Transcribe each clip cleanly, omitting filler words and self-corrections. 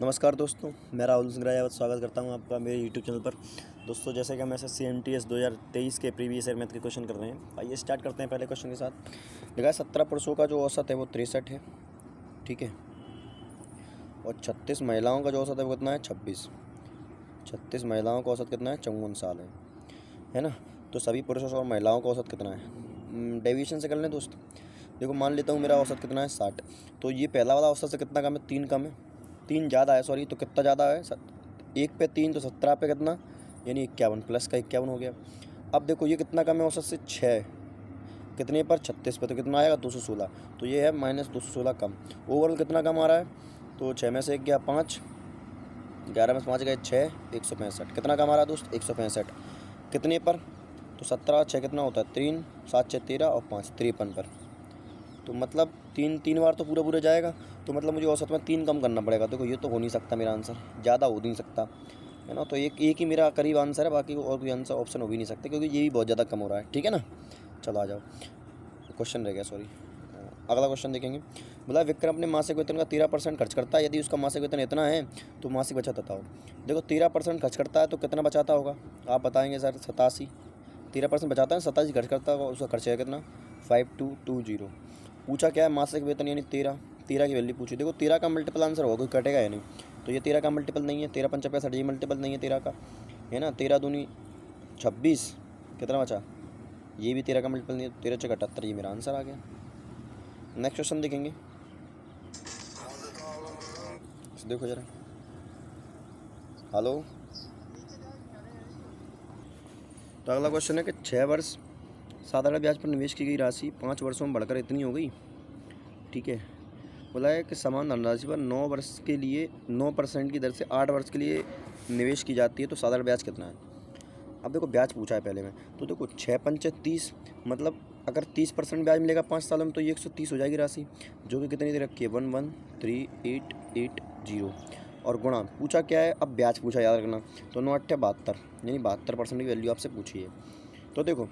नमस्कार दोस्तों, मैं राहुल सिंह राजावत स्वागत करता हूं आपका मेरे यूट्यूब चैनल पर। दोस्तों, जैसे कि हम एसएससी एमटीएस 2023 के प्रीवियस ईयर मैथ के क्वेश्चन कर रहे हैं। आइए स्टार्ट करते हैं पहले क्वेश्चन के साथ। लिखा है 17 पुरुषों का जो औसत है वो 63 है, ठीक है। और 36 महिलाओं का जो औसत है वो कितना है? 26। 36 महिलाओं का औसत कितना है? 54 साल है ना। तो सभी पुरुषों और महिलाओं का औसत कितना है? डेविएशन से कर लें दोस्त। देखो, मान लेता हूँ मेरा औसत कितना है? 60। तो ये पहला वाला औसत से कितना कम है? 3 कम है, 3 ज़्यादा है, सॉरी। तो कितना ज़्यादा है? 1 पे 3 तो 17 पे कितना, यानी 51, प्लस का 51 हो गया। अब देखो ये कितना कम है औसत से? 6। कितने पर? 36 पे। तो कितना आएगा? 216। तो ये है माइनस 216 कम। ओवरऑल कितना कम आ रहा है? तो 6 में से 1 गया 5, 11 में से 5 गए 6, 165। कितना कम आ रहा है दोस्त? 165। कितने पर? तो 17 6 कितना होता है? 3, 7 6 13 और 5 53 पर। तो मतलब तीन बार तो पूरा जाएगा। तो मतलब मुझे औसत में 3 कम करना पड़ेगा। देखो ये तो हो नहीं सकता, मेरा आंसर ज़्यादा हो नहीं सकता, है ना। तो एक ही मेरा करीब आंसर है, बाकी और कोई आंसर ऑप्शन हो भी नहीं सकते, क्योंकि ये भी बहुत ज़्यादा कम हो रहा है, ठीक है ना। चलो आ जाओ, क्वेश्चन रह गया, सॉरी। अगला क्वेश्चन देखेंगे। बोला विक्रम अपने मासिक वेतन का 13% खर्च करता है। यदि उसका मासिक वेतन इतना है तो मासिक बचत बताओ। देखो 13% खर्च करता है तो कितना बचाता होगा? आप बताएंगे सर। 87। 13% बचाता है, 87 खर्च करता होगा। उसका खर्च है कितना? 5220। पूछा क्या है? मासिक वेतन यानी 13 की वैल्यू पूछी। देखो 13 का मल्टीपल आंसर होगा, कोई कटेगा या नहीं। तो ये 13 का मल्टीपल नहीं है। 13 पंचा 65, ये मल्टीपल नहीं है 13 का, है ना। 13 दूनी 26, कितना बचा? ये भी 13 का मल्टीपल नहीं है। 13 छः 78, ये मेरा आंसर आ गया। नेक्स्ट क्वेश्चन देखेंगे। देखो जरा, हेलो। तो अगला क्वेश्चन है कि 6 वर्ष साधारण ब्याज पर निवेश की गई राशि 5 वर्षों में बढ़कर इतनी हो गई, ठीक है। बोला है कि समान धनराशि पर 9 वर्ष के लिए 9% की दर से 8 वर्ष के लिए निवेश की जाती है, तो साधारण ब्याज कितना है? अब देखो ब्याज पूछा है पहले में, तो देखो 6 पंचे 30, मतलब अगर 30% ब्याज मिलेगा 5 सालों में तो ये 130 हो जाएगी राशि, जो कि कितनी दे रखी है? 113,880। और गुणा पूछा क्या है? अब ब्याज पूछा, याद रखना। तो 9 8 72, यानी 72% की वैल्यू आपसे पूछी है। तो देखो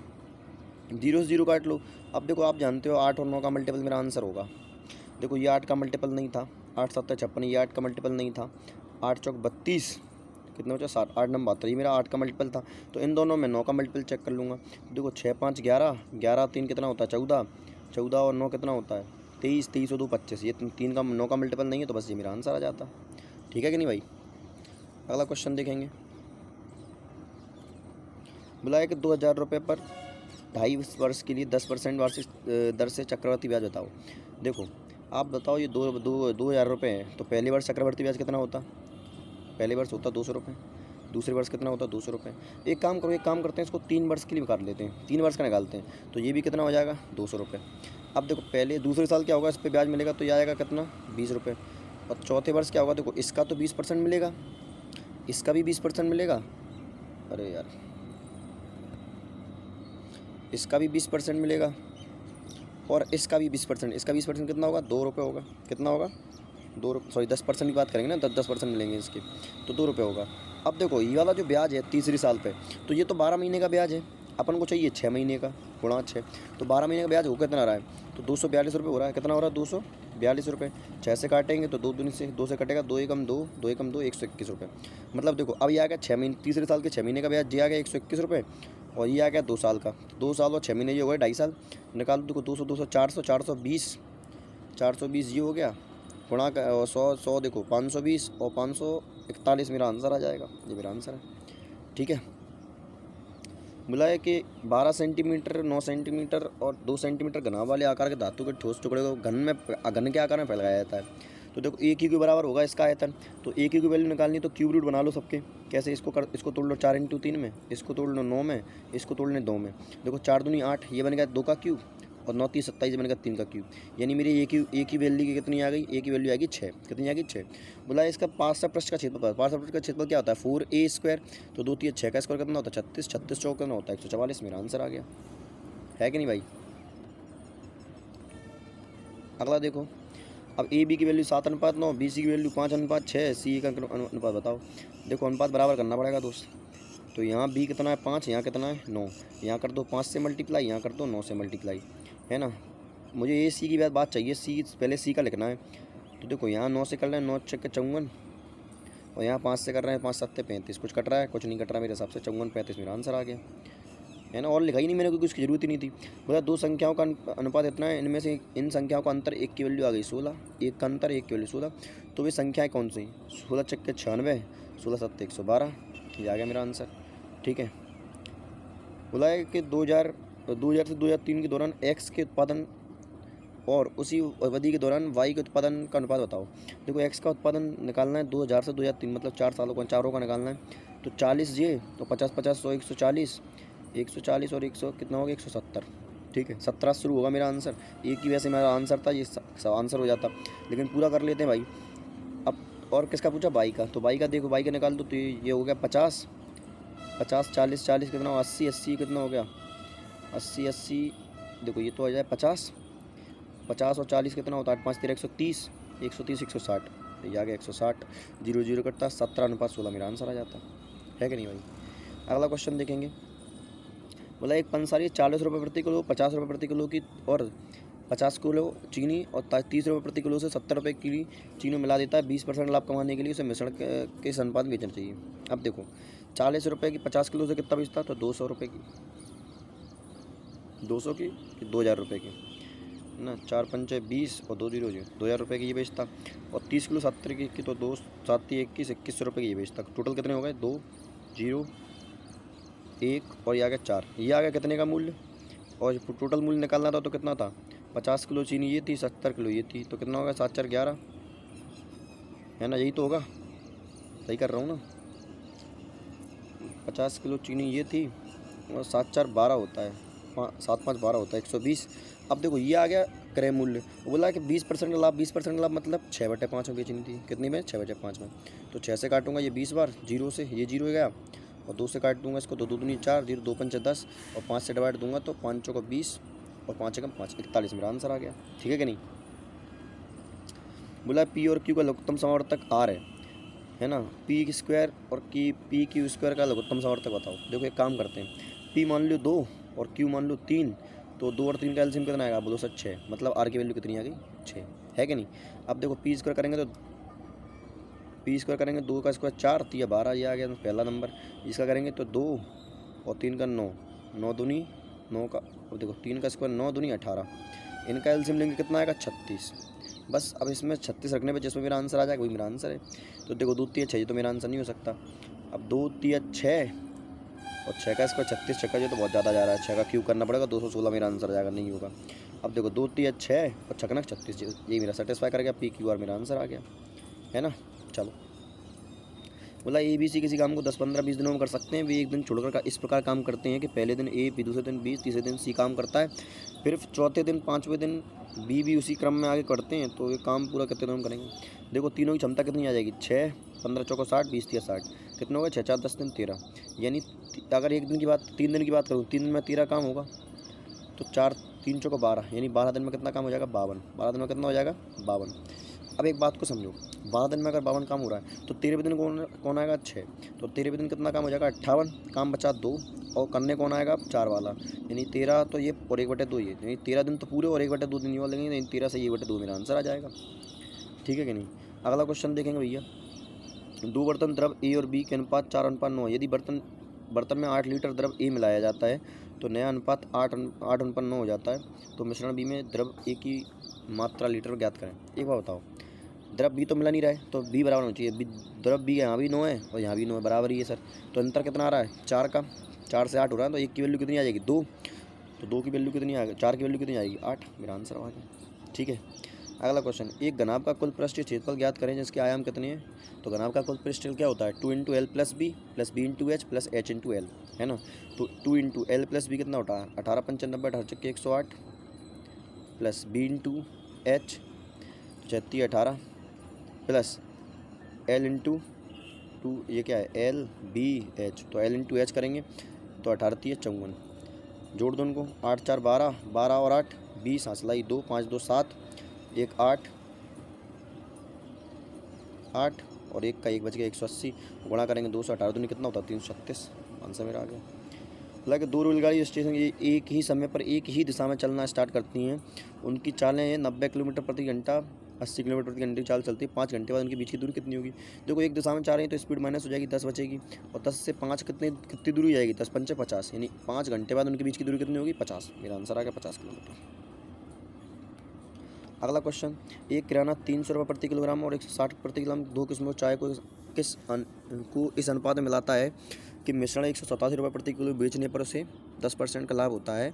0 से 0 काट लो। अब देखो आप जानते हो 8 और 9 का मल्टीपल मेरा आंसर होगा। देखो ये 8 का मल्टीपल नहीं था, 8 7 56, ये 8 का मल्टीपल नहीं था। 8 चौक 32, कितना बचा? 60। 8 नंबर 72, ये मेरा 8 का मल्टीपल था। तो इन दोनों में 9 का मल्टीपल चेक कर लूँगा। देखो 6 5 11, 11 3 कितना होता है? 14, 14 और 9 कितना होता है? 23, 23 और 2 25। ये 3 का 9 का मल्टीपल नहीं है, तो बस ये मेरा आंसर आ जाता। ठीक है कि नहीं भाई। अगला क्वेश्चन देखेंगे। बोला है कि 2000 रुपये पर 2.5 वर्ष के लिए 10% वार्षिक दर से चक्रवर्ती ब्याज बताओ। देखो आप बताओ, ये 2,000 रुपये हैं, तो पहले वर्ष चक्रवर्ती ब्याज कितना होता? पहले वर्ष होता 200 रुपये। दूसरे वर्ष कितना होता? 200 रुपये। एक काम करो, एक काम करते हैं, इसको 3 वर्ष के लिए निकाल लेते हैं, 3 वर्ष का निकालते हैं, तो ये भी कितना हो जाएगा? 200 रुपये। अब देखो पहले दूसरे साल क्या होगा? इस पर ब्याज मिलेगा तो ये आएगा कितना? 20 रुपये। और चौथे वर्ष क्या होगा? देखो इसका तो 20% मिलेगा, इसका भी 20% मिलेगा। अरे यार, इसका भी 20% मिलेगा और इसका भी 20%। इसका 20% कितना होगा? 2 रुपये होगा। कितना होगा? 2 रुपये, सॉरी 10% की बात करेंगे ना, 10% मिलेंगे इसके, तो 2 रुपये होगा। अब देखो ये वाला जो ब्याज है तीसरे साल पे, तो ये तो 12 महीने का ब्याज है, अपन को चाहिए 6 महीने का, गुणा 6। तो 12 महीने का ब्याज हो कितना रहा है? तो 242 रुपये हो रहा है। कितना हो रहा है? 242 रुपये। 6 से काटेंगे तो 2 दूनी से 2 से कटेगा, 2 एकम 2, 2 एकम 2, 121 रुपये। मतलब देखो अब ये आ गया 6 महीने, तीसरे साल के 6 महीने का ब्याज ये आ गया 121 रुपये, और ये आ गया 2 साल का। 2 साल और 6 महीने ये हो गए 2.5 साल। निकाल दो, 200 200 400, 420, 420 ये हो गया, गुणा का 100 100, देखो 520 और 541, मेरा आंसर आ जाएगा। ये मेरा आंसर है, ठीक है। बोला है कि 12 सेंटीमीटर, 9 सेंटीमीटर और 2 सेंटीमीटर घनाभ वाले आकार के धातु के ठोस टुकड़े को घन के आकार में फैलाया जाता है। तो देखो एक ही के बराबर होगा इसका आयतन, तो एक ही की वैल्यू निकालनी, तो क्यूब रूट बना लो सबके। कैसे? इसको तोड़ लो 4 इंटू 3 में, इसको तोड़ लो 9 में, इसको तोड़ लें 2 में। देखो 4 दूनी 8, ये बन गया 2 का क्यूब, और 9 3 27 बन गया 3 का क्यूब। यानी मेरी एक ही वैल्यू की कितनी आ गई? एक ही वैल्यू आएगी 6। कितनी आ गई? 6। बोला इसका पार्श्व पृष्ठ का क्षेत्रफल, पार्श्व पृष्ठ का क्षेत्रफल क्या होता है? 4a²। तो 2 3 6 का स्क्वायर कितना होता है? 36, 36 चौक कितना होता है? 144। मेरा आंसर आ गया, है कि नहीं भाई। अगला देखो, अब ए बी की वैल्यू 7:9, बी सी की वैल्यू 5:6, सी का अनुपात बताओ। देखो अनुपात बराबर करना पड़ेगा दोस्त। तो यहाँ बी कितना है? 5, यहाँ कितना है? 9। यहाँ कर दो 5 से मल्टीप्लाई, यहाँ कर दो 9 से मल्टीप्लाई, है ना। मुझे ए सी की बात चाहिए, सी पहले सी का लिखना है। तो देखो यहाँ 9 से कर लें, 9 छक्के 54, और यहाँ 5 से कर रहे हैं, 5 7 35, कुछ कट रहा है, कुछ नहीं कट रहा मेरे हिसाब से, 54 35 मेरा आंसर आ गया, है ना। और लिखा ही नहीं मैंने, क्योंकि उसकी ज़रूरत ही नहीं थी। बोला दो संख्याओं का अनुपात इतना है, इनमें से इन संख्याओं का अंतर एक की वैल्यू आ गई 16, एक का अंतर एक की वैल्यू 16, तो वे संख्याएँ कौन सी? 16 चक्के 96, 16 7 112, ये आ गया मेरा आंसर। ठीक है। बोला है कि 2000 से 2003 के दौरान एक्स के उत्पादन और उसी अवधि के दौरान वाई के उत्पादन का अनुपात बताओ। देखो एक्स का उत्पादन निकालना है 2000 से 2003, मतलब 4 सालों का, चारों का निकालना है। तो 40 ये, तो 50 50 100 140, 140 और 100 कितना हो गया 170। ठीक है, 17 शुरू होगा मेरा आंसर। एक ही वैसे मेरा आंसर था, ये आंसर हो जाता, लेकिन पूरा कर लेते हैं भाई। अब और किसका पूछा? बाई का। तो बाई का देखो, बाई का निकाल दो, तो ये हो गया 50 50 40 40 कितना हो, 80 80 कितना हो गया 80 80, देखो ये तो आ जाए 50 50 और 40 कितना होता है, 5 13 130, 130 160, ये आ गया 160, 0 0 कटता, 17:16 मेरा आंसर आ जाता है कि नहीं भाई। अगला क्वेश्चन देखेंगे। बोला एक पंसारी 40 रुपये प्रति किलो, 50 रुपये प्रति किलो की और 50 किलो चीनी और 30 रुपये प्रति किलो से 70 रुपये की चीनी मिला देता है। 20% लाभ कमाने के लिए उसे मिश्रण के अनुपात में बेचना चाहिए। अब देखो 40 रुपये की 50 किलो से कितना बेचता, तो 200 रुपये की, 200 की 2000 रुपये की ना, 4 पंचे 20 और 2 0 2000 रुपये की ये बेचता। और 30 किलो 70 की तो 2 7 21 2100 रुपये की ये बेचता। टोटल कितने हो गए, 2 0 1 और ये आ गया 4, ये आ गया कितने का मूल्य। और टोटल मूल्य निकालना था तो कितना था, 50 किलो चीनी ये थी, 70 किलो ये थी, तो कितना होगा 7 4 11, है ना, यही तो होगा, सही कर रहा हूँ ना। 50 किलो चीनी ये थी और 7 4 12 होता है, 7 5 12 होता है, 120। अब देखो ये आ गया क्रय मूल्य। वो बोला कि 20% लाभ, 20% लाभ मतलब 6/5 में बेचनी थी, कितनी में, 6/5 में। तो 6 से काटूंगा ये 20 बार, 0 से ये 0 हो गया, और 2 से काट दूंगा इसको, 2 2 दूनी 4, 0 2 पंचे 10, और 5 से डिवाइड दूंगा तो 5 चौको 20 और 5 एकम 5, 41 मेरा आंसर आ गया। ठीक है कि नहीं। बोला पी और क्यू का लघुत्तम समावर्तक आर है ना, पी की स्क्वायर और पी क्यू स्क्वायर का लघुत्तम समावर्तक बताओ। देखो एक काम करते हैं, पी मान लो 2 और क्यू मान लो 3, तो 2 और 3 का एलसीएम कितना आएगा, बोलो सर 6, मतलब आर की वैल्यू कितनी आ गई 6, है कि नहीं। अब देखो पी स्क्वायर करेंगे तो पी स्क्वायर करेंगे, 2 का स्क्वायर 4, तो ये 12, ये आ गया पहला नंबर। इसका करेंगे तो 2 और 3 का 9, 9 दूनी 9 का, अब देखो 3 का स्क्वायर 9 दूनी 18, इनका एलसीएम लेंगे कितना आएगा 36। बस अब इसमें 36 रखने पे जिसमें मेरा आंसर आ जाएगा वही मेरा आंसर है। तो देखो 2 3 6, ये तो मेरा आंसर नहीं हो सकता। अब 2 3 6 और 6 का स्क्वायर 36, 6 का ये तो बहुत ज़्यादा जा रहा है, 6 का क्यूब करना पड़ेगा, 216 मेरा आंसर आ जाएगा, नहीं होगा। अब देखो 2 3 6 और 6 का 36, ये मेरा सेटिस्फाई कर गया, पी क्यू आर मेरा आंसर आ गया, है ना। चलो बोला ए बी सी किसी काम को 10 15 20 दिनों में कर सकते हैं। वे एक दिन छोड़कर इस प्रकार काम करते हैं कि पहले दिन ए, फिर दूसरे दिन बी, तीसरे दिन सी काम करता है, फिर चौथे दिन 5वें दिन बी भी उसी क्रम में आगे करते हैं। तो ये काम पूरा कितने दिनों में करेंगे। देखो तीनों की क्षमता कितनी आ जाएगी, 6 15 चौको 60, 20 3 60, कितना होगा 6 4 10 दिन 13, यानी अगर एक दिन की बात 3 दिन की बात करूँ, 3 दिन में 13 काम होगा, तो 4 3 चौको 12, यानी 12 दिन में कितना काम हो जाएगा 52, 12 दिन में कितना हो जाएगा 52। अब एक बात को समझो, 12 दिन में अगर 52 काम हो रहा है तो 13वें दिन कौन आएगा 6, तो 13वें दिन कितना काम हो जाएगा 58, काम बचा 2, और करने कौन आएगा 4 वाला, यानी 13 तो ये और 1/2 ये, यानी 13 दिन तो पूरे और 1/2 दिन ये वाले, यानी 13 से 1/2 मेरा आंसर आ जाएगा। ठीक है कि नहीं। अगला क्वेश्चन देखेंगे भैया। 2 बर्तन द्रव ए और बी के अनुपात 4:9, यदि बर्तन में 8 लीटर द्रव ए मिलाया जाता है तो नया अनुपात 8:9 हो जाता है। तो मिश्रण बी में द्रव ए की मात्रा लीटर ज्ञात करें। एक बार बताओ, द्रव बी तो मिला नहीं रहा है, तो बी बराबर होना चाहिए, द्रव बी यहाँ भी 9 है और यहाँ भी 9 है, बराबर ही है सर। तो अंतर कितना आ रहा है 4 का, 4 से 8 हो रहा है, तो एक की वैल्यू कितनी आ जाएगी 2, तो 2 की वैल्यू कितनी आएगी, 4 की वैल्यू कितनी आएगी 8, मेरा आंसर आ गया। ठीक है। अगला क्वेश्चन, एक घनाभ का कुल पृष्ठीय क्षेत्रफल ज्ञात करें जिसके आयाम कितने हैं। तो घनाभ का कुल पृष्ठफल क्या होता है, 2 × L + B + B × H + H × L, है ना। तो 2 × L + B कितना होता है 18 95 18 108 plus B × H 36 18 plus L × 2, ये क्या है L B H, तो L × H करेंगे तो 18 3 54, जोड़ दो उनको, 8 4 12, 12 और 8 20, हंसलाई 2 5 2 7, 1 8 8 और 1 का 1 बच गया 180, गुणा करेंगे 2 से 18 दूनी कितना होता है 336, आंसर मेरा आ गया। हालांकि 2 रेलगाड़ी स्टेशन एक ही समय पर एक ही दिशा में चलना स्टार्ट करती हैं, उनकी चालें हैं 90 किलोमीटर प्रति घंटा 80 किलोमीटर प्रति घंटे की चाल चलती है, 5 घंटे बाद उनके बीच की दूरी कितनी होगी। देखो एक दिशा में जा रही है तो स्पीड माइनस हो जाएगी, 10 बचेगी, और 10 से 5 कितनी दूरी जाएगी, 10 पंचे 50, यानी 5 घंटे बाद उनके बीच की दूरी कितनी होगी, 50। मेरा आंसर आ गया 50 किलोमीटर। अगला क्वेश्चन, एक किराना 300 रुपये प्रति किलोग्राम और 160 प्रति किलोग्राम 2 किस्मों चाय को इस अनुपात में मिलाता है कि मिश्रण 187 रुपये प्रति किलो बेचने पर उसे 10% का लाभ होता है,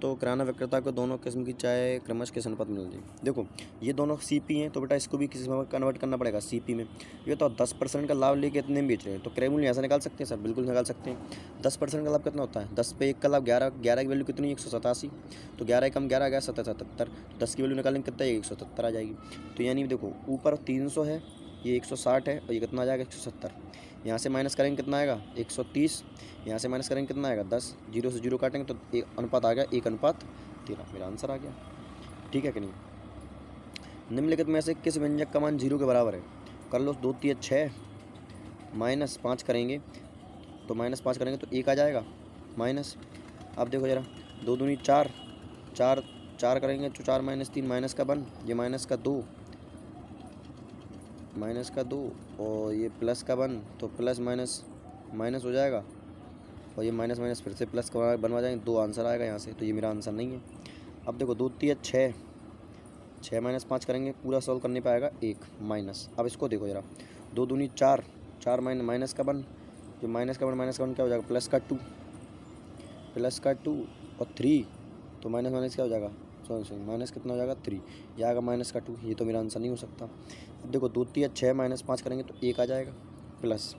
तो किराना विक्रेता को दोनों किस्म की चाय क्रमश किस अनुपात में मिलती है। देखो ये दोनों सीपी हैं, तो बेटा इसको भी किस में कन्वर्ट करना पड़ेगा, सीपी में। ये तो 10% का लाभ लेके इतने में बेच रहे हैं, तो क्रय मूल्य यहाँ से निकाल सकते हैं सर, बिल्कुल निकाल सकते हैं। 10% का लाभ कितना होता है, 10 पे 1 का लाभ 11, 11 की वैल्यू कितनी है, 187, तो 11 कम 11 आ गया 77, 10 की वैल्यू निकालेंगे कितना है, 170 आ जाएगी। तो यानी देखो ऊपर 300 है, ये 160 है, और ये कितना आ जाएगा 170। यहाँ से माइनस करेंगे कितना आएगा 130, यहाँ से माइनस करेंगे कितना आएगा 10, 0 से 0 काटेंगे तो एक अनुपात आ गया 1:13। मेरा आंसर आ गया, ठीक है कि नहीं। निम्नलिखित में से किस व्यंजक का मान 0 के बराबर है। कर लो, 2 3 6 माइनस 5 करेंगे तो माइनस 5 करेंगे तो 1 आ जाएगा माइनस। अब देखो जरा, 2 दूनी 4, 4 करेंगे तो 4 माइनस 3 माइनस का 1, ये माइनस का 2 और ये प्लस का 1, तो प्लस माइनस माइनस हो जाएगा, और ये माइनस माइनस फिर से प्लस बनवा जाएंगे, 2 आंसर आएगा यहाँ से, तो ये मेरा आंसर नहीं है। अब देखो 2 3 6 माइनस 5 करेंगे, पूरा सॉल्व करने पाएगा 1 माइनस। अब इसको देखो जरा, 2 दूनी 4, 4 माइनस का 1, जो माइनस का 1 क्या हो जाएगा, प्लस का 2 और 3, तो माइनस माइनस क्या हो जाएगा, सॉरी माइनस कितना हो जाएगा 3, यह आएगा माइनस का 2, ये तो मेरा आंसर नहीं हो सकता। अब देखो 2 3 6 माइनस 5 करेंगे तो 1 आ जाएगा प्लस,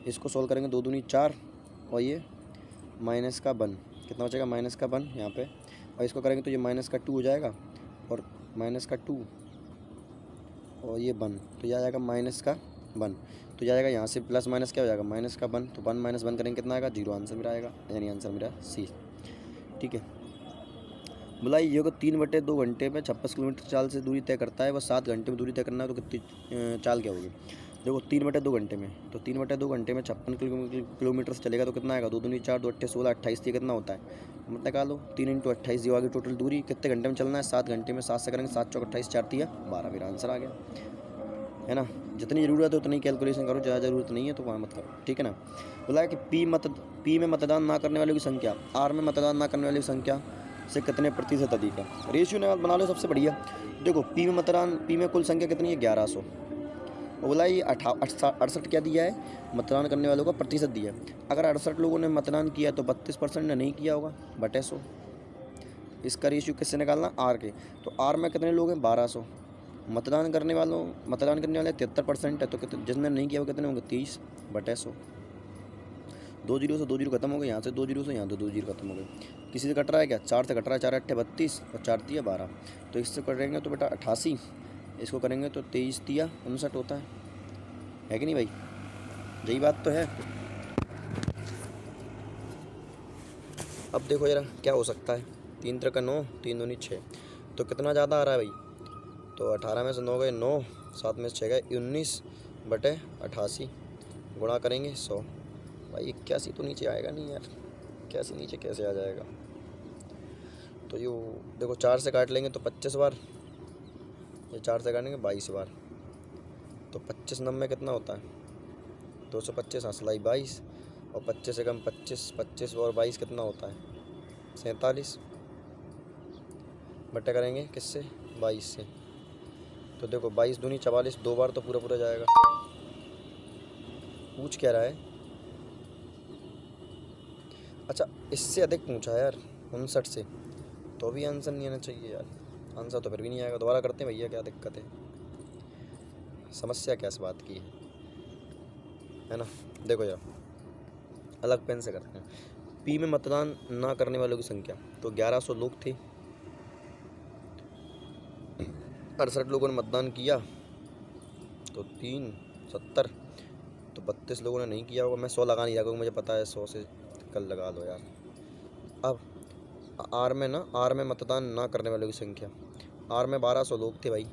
इसको सॉल्व करेंगे 2 दूनी 4 और ये माइनस का 1, कितना बचेगा माइनस का 1 यहाँ पे, और इसको करेंगे तो ये माइनस का 2 हो जाएगा, और माइनस का 2 और ये 1, तो यह आ जाएगा माइनस का 1, तो यह आएगा यहाँ से प्लस माइनस क्या हो जाएगा माइनस का 1, तो 1 माइनस 1 करेंगे कितना आएगा 0, आंसर मेरा आएगा, यानी आंसर मेरा सी, ठीक है। बुलाई योग 3/2 घंटे में 56 किलोमीटर चाल से दूरी तय करता है, वह 7 घंटे में दूरी तय करना है, तो कितनी चाल क्या होगी। देखो 3/2 घंटे में, तो 3/2 घंटे में 56 किलोमीटर से चलेगा, तो कितना आएगा, 2 दूनी 4, 2 8 16, 28, ये कितना होता है, मतलब निकालो 3 × 28 जो आगे टोटल दूरी कितने घंटे में चलना है, 7 घंटे में, 7 से करेंगे 7 चौक 28, 4 3 12, मेरा आंसर आ गया, है ना। जितनी ज़रूरत है उतनी कैलकुलेशन करो, ज़्यादा ज़रूरत नहीं है तो वहाँ मत करो, ठीक है ना। बोला कि पी में मतदान ना करने वालों की संख्या आर में मतदान ना करने वालों की संख्या से कितने प्रतिशत अधिक है। रेशियो ने बना लो सबसे बढ़िया। देखो पी में कुल संख्या कितनी है 1100, बोला ये 68 क्या दिया है, मतदान करने वालों का प्रतिशत दिया है। अगर 68 लोगों ने मतदान किया तो 32% ने नहीं किया होगा, बटे 100। इसका रेशियो किससे निकालना, आर के, तो आर में कितने लोग हैं 1200, मतदान करने वाले 73% है, तो जिसने नहीं किया वो कितने होंगे 30 बटे 100। 2 0 से 2 0 खत्म हो गए, यहाँ से 2 0 से यहाँ 2 0 खत्म हो गए। किसी से कट रहा है क्या, 4 से कट रहा है, 4 8 32 और 4 3 12, तो इससे करेंगे तो बेटा 88, इसको करेंगे तो 23 3 59 होता है कि नहीं भाई, यही बात तो है। अब देखो जरा क्या हो सकता है, 3 3 9, 3 दूनी 6, तो कितना ज़्यादा आ रहा है भाई, तो 18 में से 9 गए 9, 7 में से 6 गए 19 बटे 88, गुणा करेंगे 100, भाई 81 तो नीचे आएगा नहीं यार, 81 नीचे कैसे आ जाएगा। तो यो देखो 4 से काट लेंगे तो 25 बार, ये 4 से काटेंगे 22 बार, तो 25 9 कितना होता है 225, असलाई 22, और 25 से कम 25, 25 और 22 कितना होता है 47, बटे करेंगे किससे 22 से, तो देखो 22 दूनी 44, 2 बार तो पूरा जाएगा। पूछ क्या रहा है, अच्छा इससे अधिक पूछा है यार 59 से, तो भी आंसर नहीं आना चाहिए यार, आंसर तो फिर भी नहीं आएगा। दोबारा करते हैं भैया, क्या दिक्कत है, समस्या क्या इस बात की है ना। देखो यार अलग पेन से करते हैं। पी में मतदान ना करने वालों की संख्या, तो 1100 लोग थे, 68 लोगों ने मतदान किया, तो 3 70, तो 32 लोगों ने नहीं किया होगा। मैं 100 लगा नहीं रहा क्योंकि मुझे पता है 100 से कल लगा लो यार। अब आर में मतदान ना करने वालों की संख्या, आर में 1200 लोग थे भाई,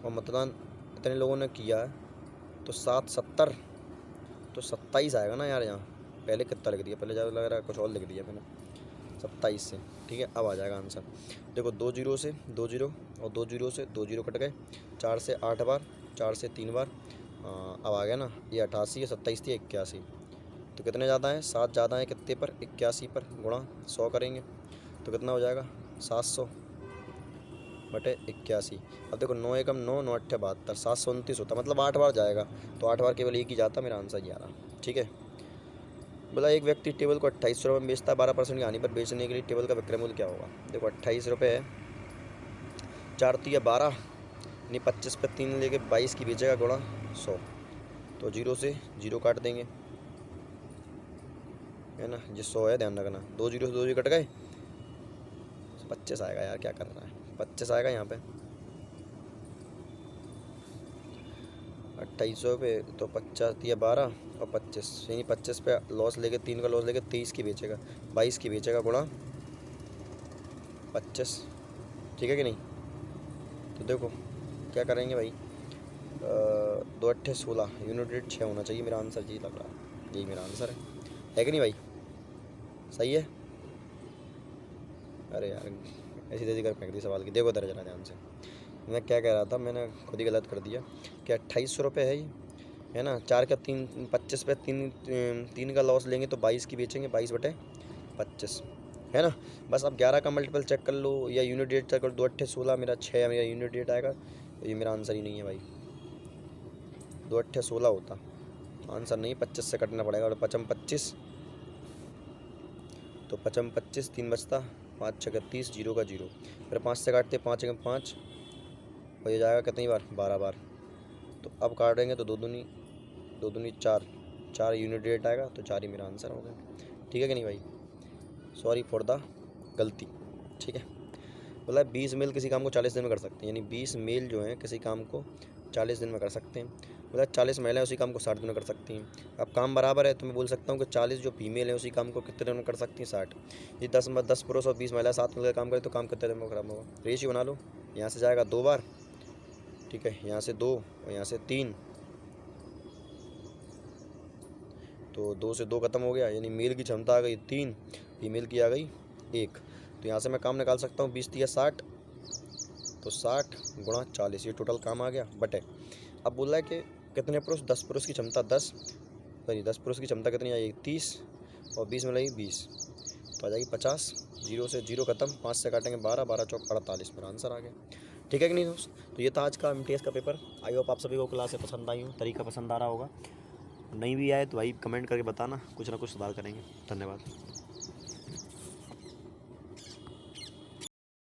और मतदान इतने लोगों ने किया है, तो 7 70, तो 27 आएगा ना यार। यहाँ पहले कितना लिख दिया, पहले ज़्यादा लग रहा है कुछ और लिख दिया मैंने, 27 से ठीक है, अब आ जाएगा आंसर। देखो 2 जीरो से 2 जीरो और 2 जीरो से 2 जीरो कट गए, 4 से 8 बार, 4 से 3 बार। अब आ गया ना, ये 88 है, 27 थी 81, तो कितने ज़्यादा हैं, 7 ज़्यादा हैं कितने पर, 81 पर, गुणा 100 करेंगे तो कितना हो जाएगा 700 बटे 81। अब देखो 9 एकम 9, 9 अट्ठे 72, 729 होता, मतलब 8 बार जाएगा, तो 8 बार केवल एक ही जाता, मेरा आंसर 11। ठीक है। बोला एक व्यक्ति टेबल को 2800 रुपये में बेचता है, 12% की हानि पर बेचने के लिए टेबल का विक्रय मूल्य क्या होगा। देखो 28 रुपये है, 4 तिया 12, यानी 25 पे 3 लेके 22 की बेचेगा, गुणा 100, तो 0 से 0 काट देंगे, है ना, ये 100 है, ध्यान रखना। 2 जीरो से 2 जीरो कट गए, 25 आएगा यार, क्या कर रहा है, 25 आएगा यहाँ पे। 2800 पे तो 50 दिया 12 और 25, यानी 25 पे लॉस लेके 3 का लॉस लेके 23 की बेचेगा, 22 की बेचेगा, गुणा 25। ठीक है कि नहीं। तो देखो क्या करेंगे भाई, 2 अट्ठे 16, यूनिट रेट 6 होना चाहिए, मेरा आंसर यही लग रहा है, यही मेरा आंसर है कि नहीं भाई, सही है। अरे यार ऐसी तैसी कर फेंक दी सवाल की। देखो तरह जरा ध्यान से, मैं क्या कह रहा था, मैंने खुद ही गलत कर दिया कि 2800 रुपये है ये, है ना, 4 का 3, 25 पे 3 का लॉस लेंगे तो 22 की बेचेंगे, 22 बटे 25, है ना। बस अब 11 का मल्टीपल चेक कर लो या यूनिट रेट चेक कर लो, 2 अट्ठे 16, मेरा 6 मेरा यूनिट रेट आएगा, तो ये मेरा आंसर ही नहीं है भाई, 2 अट्ठे 16 होता आंसर नहीं, 25 से कटना पड़ेगा, और 5 25, तो 5 25, 3 बचता, 5 6 30, 0 का 0, फिर 5 से काटते 5 1 5, और ये जाएगा कितनी बार, 12 बार। तो अब काटेंगे तो 2 दूनी 4, 4 यूनिट रेट आएगा, तो 4 ही मेरा आंसर हो गया। ठीक है कि नहीं भाई, सॉरी फॉर द गलती। ठीक है। बोला 20 मेल किसी काम को 40 दिन में कर सकते हैं, यानी 20 मेल जो हैं किसी काम को 40 दिन में कर सकते हैं। बोला 40 महिलाएं उसी काम को 60 दिन में कर सकती हैं। अब काम बराबर है तो मैं बोल सकता हूँ कि 40 जो फीमेल हैं उसी काम को कितने दिन में कर सकती हैं, 60। ये 10 पुरुष और 20 महिलाएं साथ मिलकर काम करें तो काम कितने दिन में खत्म होगा। रेशियो बना लो, यहाँ से जाएगा 2 बार, ठीक है, यहाँ से 2 और यहाँ से 3, तो 2 से 2 खत्म हो गया, यानी मेल की क्षमता आ गई 3, फीमेल की आ गई 1। तो यहाँ से मैं काम निकाल सकता हूँ, 20 या 60, तो 60 गुणा 40, ये टोटल काम आ गया, बटे। अब बोल रहा है कि कितने पुरुष, 10 पुरुष की क्षमता 10, सॉरी 10 पुरुष की क्षमता कितनी आएगी 30, और 20 में लगेगी 20, तो आ जाएगी 50, 0 से 0 खत्म, 5 से काटेंगे 12, 12 चौक 48, मेरा आंसर आ गया। ठीक है कि नहीं दोस्त। तो ये था आज का MTS का पेपर। आई होप आप सभी को क्लासें पसंद आई हो, तरीका पसंद आ रहा होगा। नहीं भी आए तो भाई कमेंट करके बताना, कुछ ना कुछ सुधार करेंगे। धन्यवाद।